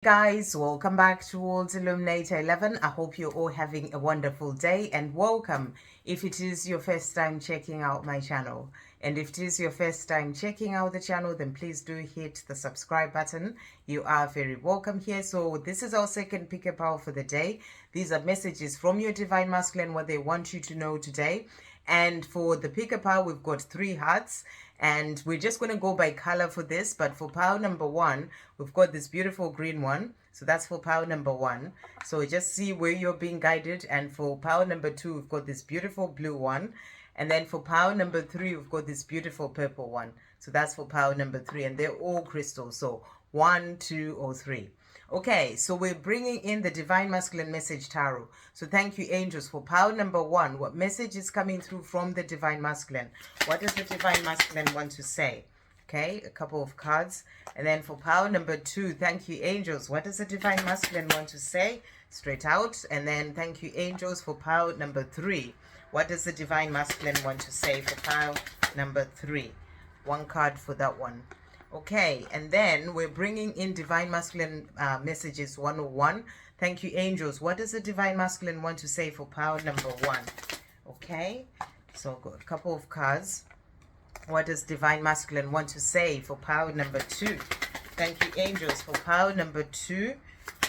Guys, welcome back towards Illuminator 11. I hope you're all having a wonderful day and welcome if it is your first time checking out my channel. And if it is your first time checking out the channel, then please do hit the subscribe button. You are very welcome here. So this is our second pick-up power for the day. These are messages from your Divine Masculine, what they want you to know today. And for the pick-up power, we've got 3 hearts. And we're just going to go by color for this. But for power number 1, we've got this beautiful green one. So that's for power number 1. So just see where you're being guided. And for power number 2, we've got this beautiful blue one. And then for power number 3, we've got this beautiful purple one. So that's for power number 3. And they're all crystals. So 1, 2, or 3. Okay, so we're bringing in the Divine Masculine Message Tarot. So thank you, angels, for power number 1. What message is coming through from the Divine Masculine? What does the Divine Masculine want to say? Okay, a couple of cards. And then for power number 2, thank you, angels. What does the Divine Masculine want to say? Straight out. And then thank you, angels, for power number 3. What does the Divine Masculine want to say for power number 3? One card for that one. Okay, and then we're bringing in Divine Masculine Messages 101. Thank you, angels. What does the Divine Masculine want to say for power number 1? Okay, so I've got a couple of cards. What does Divine Masculine want to say for power number 2? Thank you, angels, for power number 2.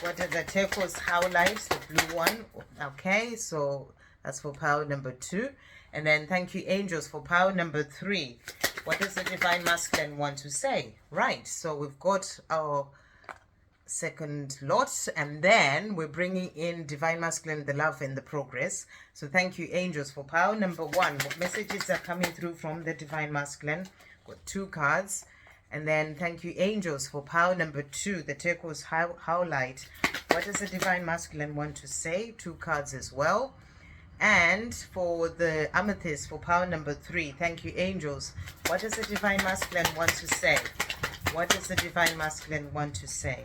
What are the turquoise howlites, the blue one? Okay, so that's for power number 2. And then thank you, angels, for power number 3. What does the Divine Masculine want to say? Right, so we've got our second lot, and then we're bringing in Divine Masculine, the love and the progress. So thank you, angels, for power number 1. What messages are coming through from the Divine Masculine? Got 2 cards. And then thank you, angels, for power number 2, the turquoise howlite. What does the Divine Masculine want to say? 2 cards as well. And for the amethyst, for power number 3, thank you, angels. What does the Divine Masculine want to say? What does the Divine Masculine want to say?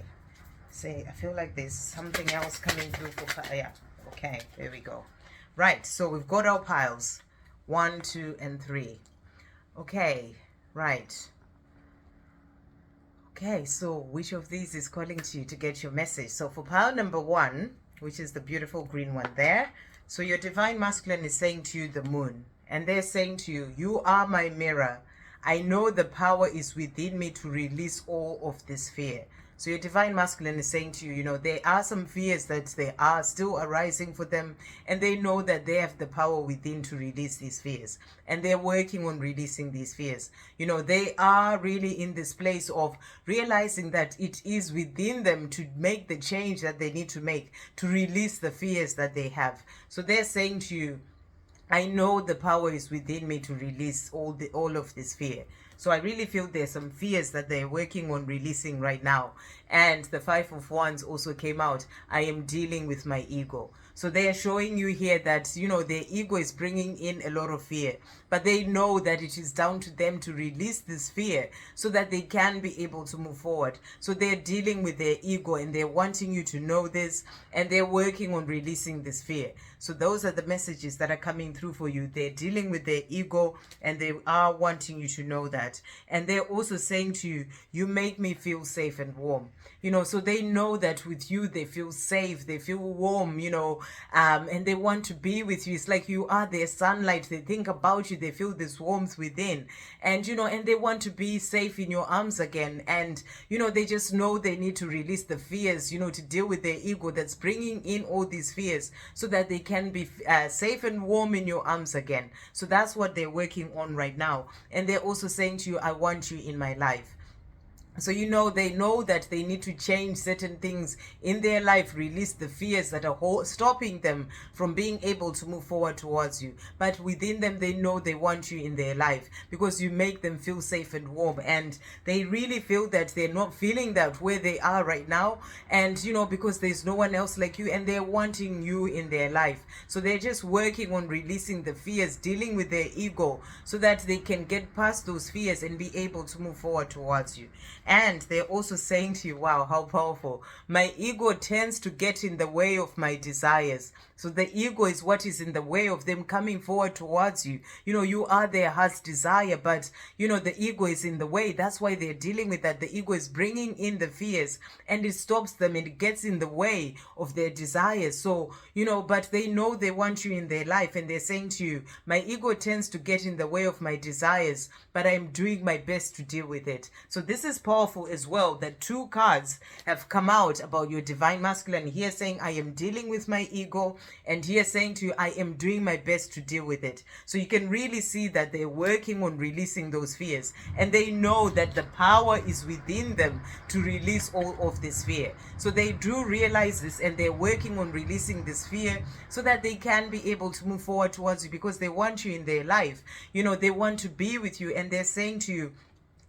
I feel like there's something else coming through for, yeah, okay, there we go. Right, so we've got our piles, 1, 2, and 3. Okay, right. Okay, so which of these is calling to you to get your message? So for power number 1, which is the beautiful green one there, so your Divine Masculine is saying to you the moon, and they're saying to you, you are my mirror. I know the power is within me to release all of this fear. So your Divine Masculine is saying to you, there are some fears that they are still arising for them, and they know that they have the power within to release these fears, and they're working on releasing these fears. They are really in this place of realizing that it is within them to make the change that they need to make to release the fears that they have. So they're saying to you, I know the power is within me to release all of this fear. So I really feel there's some fears that they're working on releasing right now. And the 5 of Wands also came out. I am dealing with my ego. So they are showing you here that, their ego is bringing in a lot of fear. But they know that it is down to them to release this fear so that they can be able to move forward. So they're dealing with their ego, and they're wanting you to know this, and they're working on releasing this fear. So those are the messages that are coming through for you. They're dealing with their ego, and they are wanting you to know that. And they're also saying to you, you make me feel safe and warm. So they know that with you, they feel safe, they feel warm, and they want to be with you. It's like you are their sunlight. They think about you, they feel this warmth within. And, and they want to be safe in your arms again. And, they just know they need to release the fears, to deal with their ego that's bringing in all these fears so that they can be safe and warm in your arms again. So that's what they're working on right now. And they're also saying to you, I want you in my life. So, they know that they need to change certain things in their life, release the fears that are stopping them from being able to move forward towards you. But within them, they know they want you in their life because you make them feel safe and warm. And they really feel that they're not feeling that where they are right now. And, because there's no one else like you, and they're wanting you in their life. So they're just working on releasing the fears, dealing with their ego so that they can get past those fears and be able to move forward towards you. And they're also saying to you, wow, how powerful. My ego tends to get in the way of my desires. So the ego is what is in the way of them coming forward towards you. You are their heart's desire, but, the ego is in the way. That's why they're dealing with that. The ego is bringing in the fears, and it stops them and it gets in the way of their desires. So, but they know they want you in their life, and they're saying to you, my ego tends to get in the way of my desires, but I'm doing my best to deal with it. So this is powerful as well, that 2 cards have come out about your divine masculine. Here saying, I am dealing with my ego, and here saying to you, I am doing my best to deal with it. So you can really see that they're working on releasing those fears, and they know that the power is within them to release all of this fear. So they do realize this, and they're working on releasing this fear so that they can be able to move forward towards you, because they want you in their life. They want to be with you, and they're saying to you,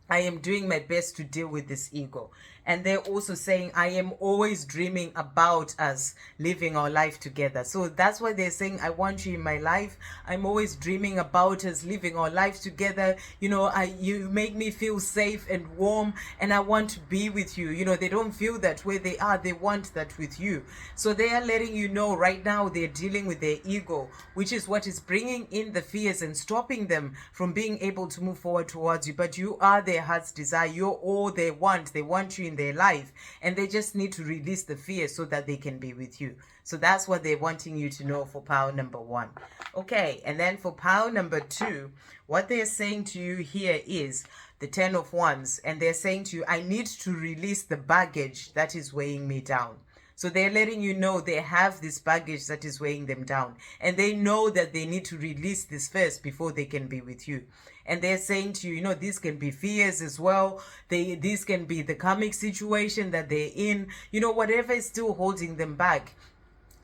I am doing my best to deal with this ego. And they're also saying, I am always dreaming about us living our life together. So that's why they're saying, I want you in my life. I'm always dreaming about us living our life together. You make me feel safe and warm, and I want to be with you. They don't feel that where they are. They want that with you. So they are letting you know right now they're dealing with their ego, which is what is bringing in the fears and stopping them from being able to move forward towards you. But you are their heart's desire. You're all they want. They want you in their life, and they just need to release the fear so that they can be with you. So that's what they're wanting you to know for pile number 1. Okay, and then for pile number 2, what they're saying to you here is the 10 of Wands, and they're saying to you, I need to release the baggage that is weighing me down. So they're letting you know they have this baggage that is weighing them down, and they know that they need to release this first before they can be with you. And they're saying to you, these can be fears as well. These can be the karmic situation that they're in. Whatever is still holding them back,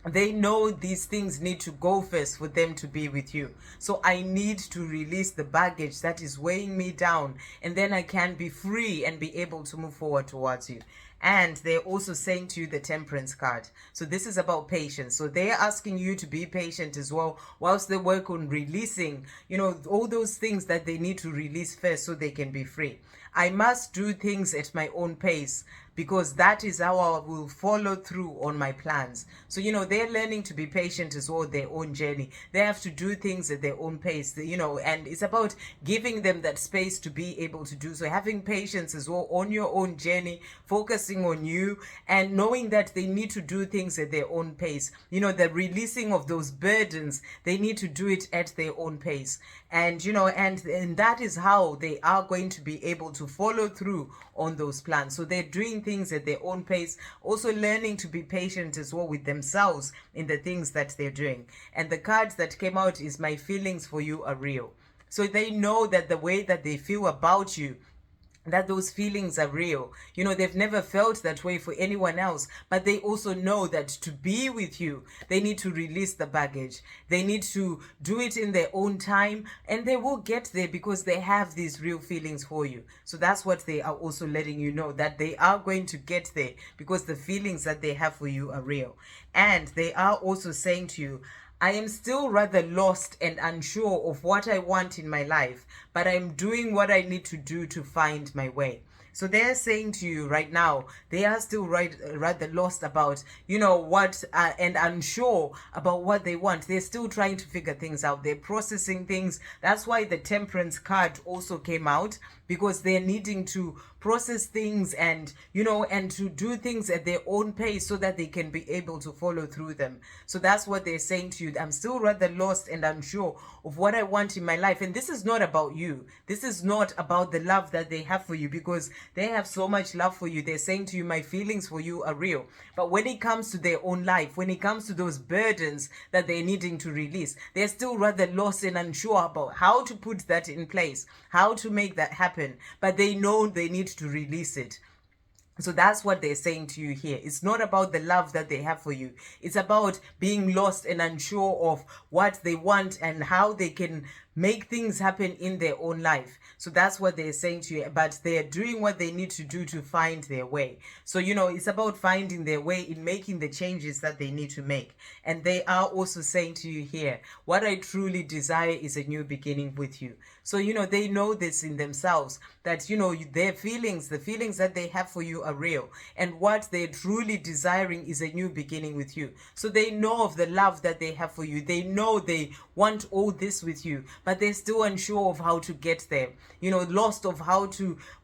they know these things need to go first for them to be with you. So I need to release the baggage that is weighing me down, and then I can be free and be able to move forward towards you. And they're also saying to you the Temperance card. So this is about patience. So they're asking you to be patient as well, whilst they work on releasing, all those things that they need to release first so they can be free. I must do things at my own pace, because that is how I will follow through on my plans. So, they're learning to be patient as well, their own journey. They have to do things at their own pace, and it's about giving them that space to be able to do so. Having patience as well on your own journey, focusing on you, and knowing that they need to do things at their own pace. The releasing of those burdens, they need to do it at their own pace. And, and that is how they are going to be able to follow through on those plans. So they're doing things at their own pace, also learning to be patient as well with themselves in the things that they're doing. And the cards that came out is, my feelings for you are real. So they know that the way that they feel about you, that those feelings are real. They've never felt that way for anyone else, but they also know that to be with you, they need to release the baggage. They need to do it in their own time, and they will get there because they have these real feelings for you. So that's what they are also letting you know, that they are going to get there because the feelings that they have for you are real. And they are also saying to you, I am still rather lost and unsure of what I want in my life, but I'm doing what I need to do to find my way. So they're saying to you right now, they are still rather lost about, what, and unsure about what they want. They're still trying to figure things out. They're processing things. That's why the Temperance card also came out, because they're needing to process things and, and to do things at their own pace so that they can be able to follow through them. So that's what they're saying to you. I'm still rather lost and unsure of what I want in my life. And this is not about you. This is not about the love that they have for you, because they have so much love for you. They're saying to you, my feelings for you are real. But when it comes to their own life, when it comes to those burdens that they're needing to release, they're still rather lost and unsure about how to put that in place, how to make that happen. But they know they need to release it. So that's what they're saying to you here. It's not about the love that they have for you. It's about being lost and unsure of what they want and how they can make things happen in their own life. So that's what they're saying to you, but they're doing what they need to do to find their way. So, it's about finding their way in making the changes that they need to make. And they are also saying to you here, what I truly desire is a new beginning with you. So, they know this in themselves, that, their feelings, the feelings that they have for you are real. And what they're truly desiring is a new beginning with you. So they know of the love that they have for you. They know they want all this with you, but they're still unsure of how to get there. Lost of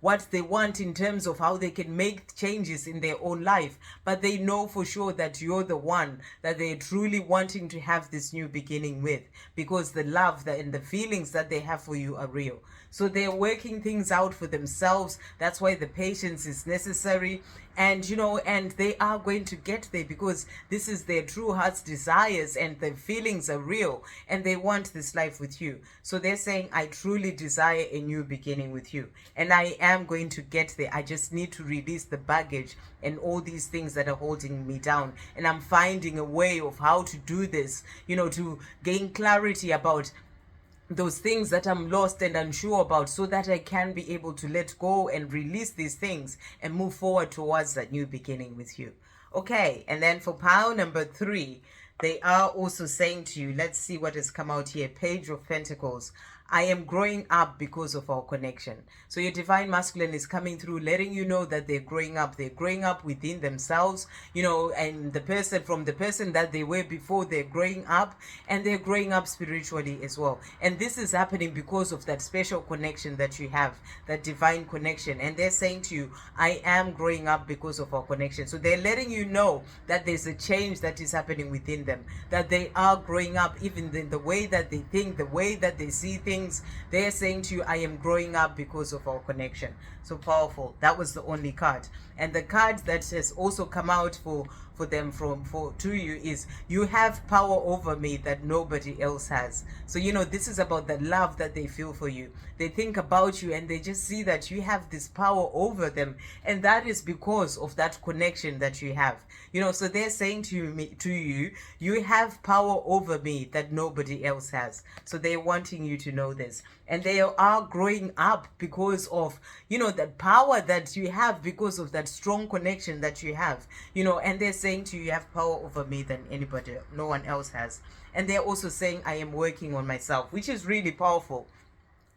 what they want in terms of how they can make changes in their own life. But they know for sure that you're the one that they're truly wanting to have this new beginning with, because the love and the feelings that they have for you are real. So they're working things out for themselves. That's why the patience is necessary. And and they are going to get there, because this is their true heart's desires, and the feelings are real, and they want this life with you. So they're saying, I truly desire a new beginning with you, and I am going to get there. I just need to release the baggage and all these things that are holding me down, and I'm finding a way of how to do this, to gain clarity about those things that I'm lost and unsure about, so that I can be able to let go and release these things and move forward towards that new beginning with you. Okay, and then for pile number 3, they are also saying to you, let's see what has come out here. Page of Pentacles. I am growing up because of our connection. So your divine masculine is coming through, letting you know that they're growing up. They're growing up within themselves, and from the person that they were before, they're growing up, and they're growing up spiritually as well. And this is happening because of that special connection that you have, that divine connection. And they're saying to you, I am growing up because of our connection. So they're letting you know that there's a change that is happening within them, that they are growing up, even in the way that they think, the way that they see things. They're saying to you, I am growing up because of our connection. So powerful. That was the only card. And the card that has also come out for them to you is, you have power over me that nobody else has. So this is about the love that they feel for you. They think about you, and they just see that you have this power over them, and that is because of that connection that you have. So they're saying to you, you have power over me that nobody else has. So they're wanting you to know this, and they are growing up because of that power that you have, because of that strong connection that you have. And they're saying to you, you have power over me than anybody, no one else has. And they're also saying, I am working on myself, which is really powerful.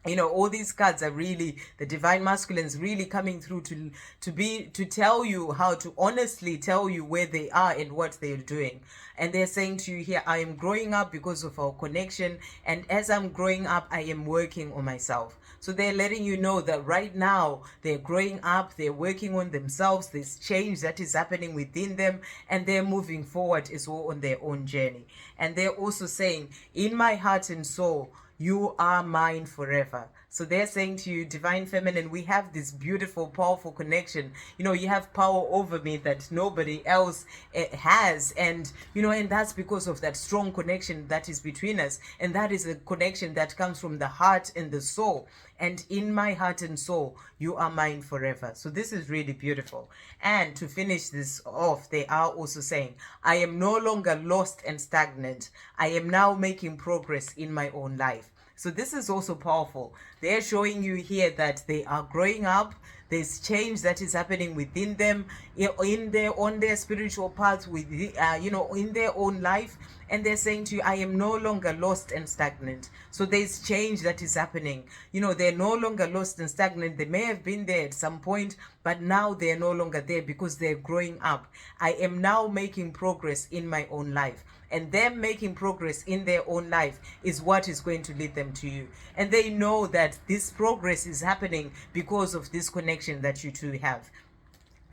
All these cards are really, the divine masculines really coming through to tell you, how to honestly tell you where they are and what they're doing. And they're saying to you here, I am growing up because of our connection, and as I'm growing up, I am working on myself. So they're letting you know that right now they're growing up, they're working on themselves, there's change that is happening within them, and they're moving forward as well on their own journey. And they're also saying, in my heart and soul, you are mine forever. So they're saying to you, divine feminine, we have this beautiful, powerful connection. You have power over me that nobody else has. And, and that's because of that strong connection that is between us. And that is a connection that comes from the heart and the soul. And in my heart and soul, you are mine forever. So this is really beautiful. And to finish this off, they are also saying, I am no longer lost and stagnant. I am now making progress in my own life. So this is also powerful. They're showing you here that they are growing up. There's change that is happening within them, on their spiritual path, in their own life. And they're saying to you, I am no longer lost and stagnant. So there's change that is happening. They're no longer lost and stagnant. They may have been there at some point, but now they're no longer there because they're growing up. I am now making progress in my own life. And them making progress in their own life is what is going to lead them to you. And they know that this progress is happening because of this connection that you two have.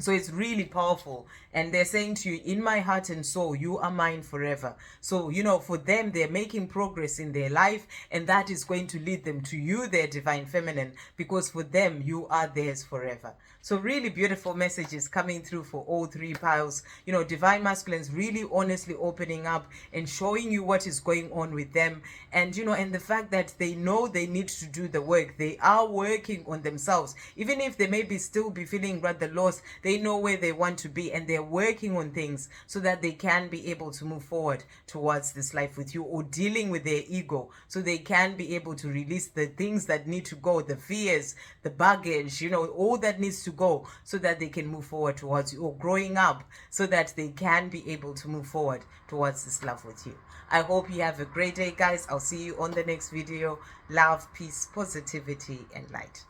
So it's really powerful. And they're saying to you, in my heart and soul, you are mine forever. So, for them, they're making progress in their life, and that is going to lead them to you, their divine feminine, because for them, you are theirs forever. So really beautiful messages coming through for all 3 piles. Divine masculines really honestly opening up and showing you what is going on with them. And, and the fact that they know they need to do the work. They are working on themselves. Even if they may still be feeling rather lost, They know where they want to be, and they're working on things so that they can be able to move forward towards this life with you, or dealing with their ego so they can be able to release the things that need to go, the fears, the baggage, all that needs to go so that they can move forward towards you, or growing up so that they can be able to move forward towards this love with you. I hope you have a great day, guys. I'll see you on the next video. Love, peace, positivity, and light.